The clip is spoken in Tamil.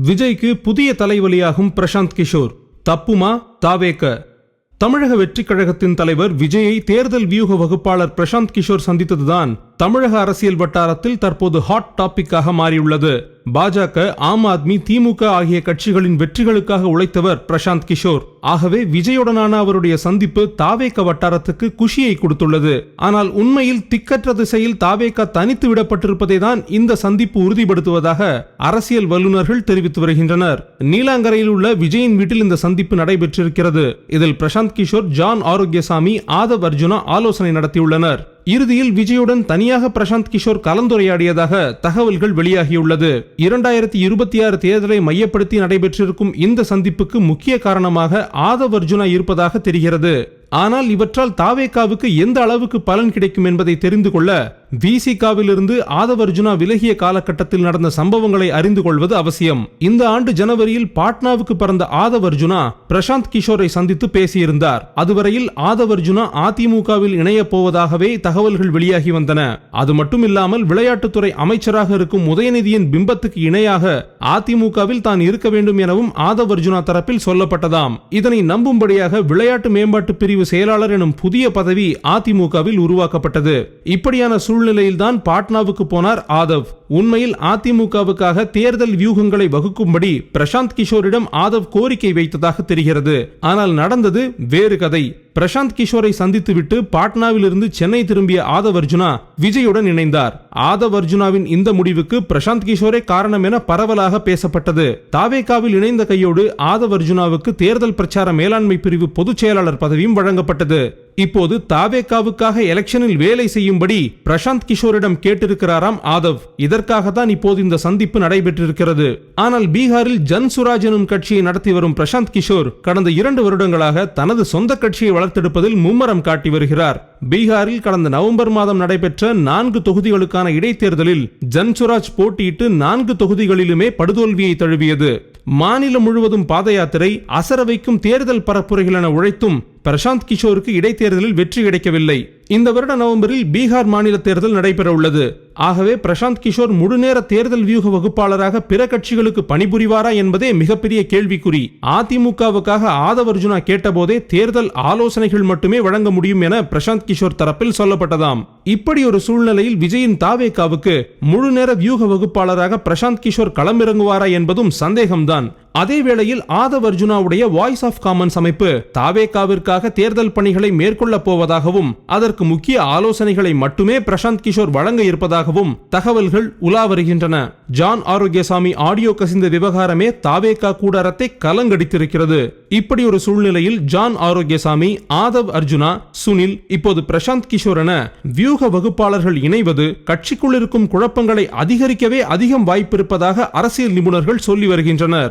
விஜய்க்கு புதிய தலைவலியாகும் பிரசாந்த் கிஷோர். தப்புமா தாவேக? தமிழக வெற்றிக் கழகத்தின் தலைவர் விஜயை தேர்தல் வியூக வகுப்பாளர் பிரசாந்த் கிஷோர் சந்தித்ததுதான் தமிழக அரசியல் வட்டாரத்தில் தற்போது ஹாட் டாபிக்காக மாறியுள்ளது. பாஜக, ஆம் ஆத்மி, திமுக ஆகிய கட்சிகளின் வெற்றிகளுக்காக உழைத்தவர் பிரசாந்த் கிஷோர். ஆகவே விஜயுடனான அவருடைய சந்திப்பு தாவேக வட்டாரத்துக்கு குஷியை கொடுத்துள்ளது. ஆனால் உண்மையில் திக்கற்ற திசையில் தாவேக தனித்து விடப்பட்டிருப்பதை தான் இந்த சந்திப்பு உறுதிப்படுத்துவதாக அரசியல் வல்லுநர்கள் தெரிவித்து வருகின்றனர். நீலாங்கரையில் உள்ள விஜயின் வீட்டில் இந்த சந்திப்பு நடைபெற்றிருக்கிறது. இதில் பிரசாந்த் கிஷோர், ஜான் ஆரோக்கியசாமி, ஆதவ் அர்ஜுனா ஆலோசனை நடத்தியுள்ளனர். இறுதியில் விஜயுடன் தனியாக பிரசாந்த் கிஷோர் கலந்துரையாடியதாக தகவல்கள் வெளியாகியுள்ளது. 2026 தேர்தலை மையப்படுத்தி நடைபெற்றிருக்கும் இந்த சந்திப்புக்கு முக்கிய காரணமாக ஆதவ் அர்ஜுனா இருப்பதாக தெரிகிறது. ஆனால் இவற்றால் தாவேகாவுக்கு எந்த அளவுக்கு பலன் கிடைக்கும் என்பதை தெரிந்து கொள்ள விசிகாவிலிருந்து ஆதவ் அர்ஜுனா விலகிய காலகட்டத்தில் நடந்த சம்பவங்களை அறிந்து கொள்வது அவசியம். இந்த ஆண்டு ஜனவரியில் பாட்னாவுக்கு பறந்த ஆதவ் அர்ஜுனா பிரசாந்த் கிஷோரை சந்தித்து பேசியிருந்தார். அதுவரையில் ஆதவ் அர்ஜுனா அதிமுகவில் இணையப் போவதாகவே தகவல்கள் வெளியாகி வந்தன. அது மட்டுமில்லாமல் விளையாட்டுத்துறை அமைச்சராக இருக்கும் உதயநிதியின் பிம்பத்துக்கு இணையாக அதிமுகவில் தான் இருக்க வேண்டும் எனவும் ஆதவ் அர்ஜுனா தரப்பில் சொல்லப்பட்டதாம். இதனை நம்பும்படியாக விளையாட்டு மேம்பாட்டு பிரிவு செயலாளர் எனும் புதிய பதவி அதிமுகவில் உருவாக்கப்பட்டது. இப்படியான சூழ்நிலையில்தான் பாட்னாவுக்கு போனார் ஆதவ். உண்மையில் அதிமுகவுக்காக தேர்தல் வியூகங்களை வகுக்கும்படி பிரசாந்த் கிஷோரிடம் ஆதவ் கோரிக்கை வைத்ததாக தெரிகிறது. ஆனால் நடந்தது வேறு கதை. பிரசாந்த் கிஷோரை சந்தித்துவிட்டு பாட்னாவில் இருந்து சென்னை திரும்பிய ஆதவ் அர்ஜுனா விஜயுடன் இணைந்தார். ஆதவ் அர்ஜுனாவின் இந்த முடிவுக்கு பிரசாந்த் கிஷோரே காரணம் என பரவலாக பேசப்பட்டது. தாவேகாவில் இணைந்த கையோடு ஆதவ் அர்ஜுனாவுக்கு தேர்தல் பிரச்சார மேலாண்மை பிரிவு பொதுச் செயலாளர் பதவியும் வழங்கப்பட்டது. இப்போது தாவேகாவுக்காக எலெக்ஷனில் வேலை செய்யும்படி பிரசாந்த் கிஷோரிடம் கேட்டிருக்கிறாராம் ஆதவ். இதற்காக தான் இப்போது இந்த சந்திப்பு நடைபெற்றிருக்கிறது. ஆனால் பீகாரில் ஜன்சுராஜ் எனும் கட்சியை நடத்தி வரும் பிரசாந்த் கிஷோர் கடந்த 2 வருடங்களாக தனது சொந்த கட்சியை வளர்த்தெடுப்பதில் மும்முரம் காட்டி வருகிறார். பீகாரில் கடந்த நவம்பர் மாதம் நடைபெற்ற 4 தொகுதிகளுக்கான இடைத்தேர்தலில் ஜன்சுராஜ் போட்டியிட்டு 4 தொகுதிகளிலுமே படுதோல்வியை தழுவியது. மாநிலம் முழுவதும் பாத யாத்திரை, அசர வைக்கும் தேர்தல் பரப்புரைகள் என உழைத்தும் பிரசாந்த் கிஷோருக்கு இடைத்தேர்தலில் வெற்றி கிடைக்கவில்லை. இந்த வருட நவம்பரில் பீகார் மாநில தேர்தல் நடைபெற உள்ளது. ஆகவே பிரசாந்த் கிஷோர் முழுநேர தேர்தல் வியூக வகுப்பாளராக பிற கட்சிகளுக்கு பணிபுரிவாரா என்பதே மிகப்பெரிய கேள்விக்குறி. அதிமுகவுக்காக ஆதவ் அர்ஜுனா கேட்டபோதே தேர்தல் ஆலோசனைகள் மட்டுமே வழங்க முடியும் என பிரசாந்த் கிஷோர் தரப்பில் சொல்லப்பட்டதாம். இப்படி ஒரு சூழ்நிலையில் விஜயின் தாவேகாவுக்கு முழுநேர வியூக வகுப்பாளராக பிரசாந்த் கிஷோர் களமிறங்குவாரா என்பதும் சந்தேகம்தான். அதே வேளையில் ஆதவ் அர்ஜுனாவுடைய வாய்ஸ் ஆஃப் காமன்ஸ் அமைப்பு தாவேகாவிற்காக தேர்தல் பணிகளை மேற்கொள்ள போவதாகவும் அதற்கு முக்கிய ஆலோசனைகளை மட்டுமே பிரசாந்த் கிஷோர் வழங்க இருப்பதாகவும் தகவல்கள் உலா வருகின்றன. ஜான் ஆரோக்கியசாமி ஆடியோ கசிந்த விவகாரமே தாவேகா கூடாரத்தை கலங்கடித்திருக்கிறது. இப்படி ஒரு சூழ்நிலையில் ஜான் ஆரோக்கியசாமி, ஆதவ் அர்ஜுனா, சுனில், இப்போது பிரசாந்த் கிஷோர் என வியூக வகுப்பாளர்கள் இணைவது கட்சிக்குள் இருக்கும் குழப்பங்களை அதிகரிக்கவே அதிகம் வாய்ப்பிருப்பதாக அரசியல் நிபுணர்கள் சொல்லி வருகின்றனர்.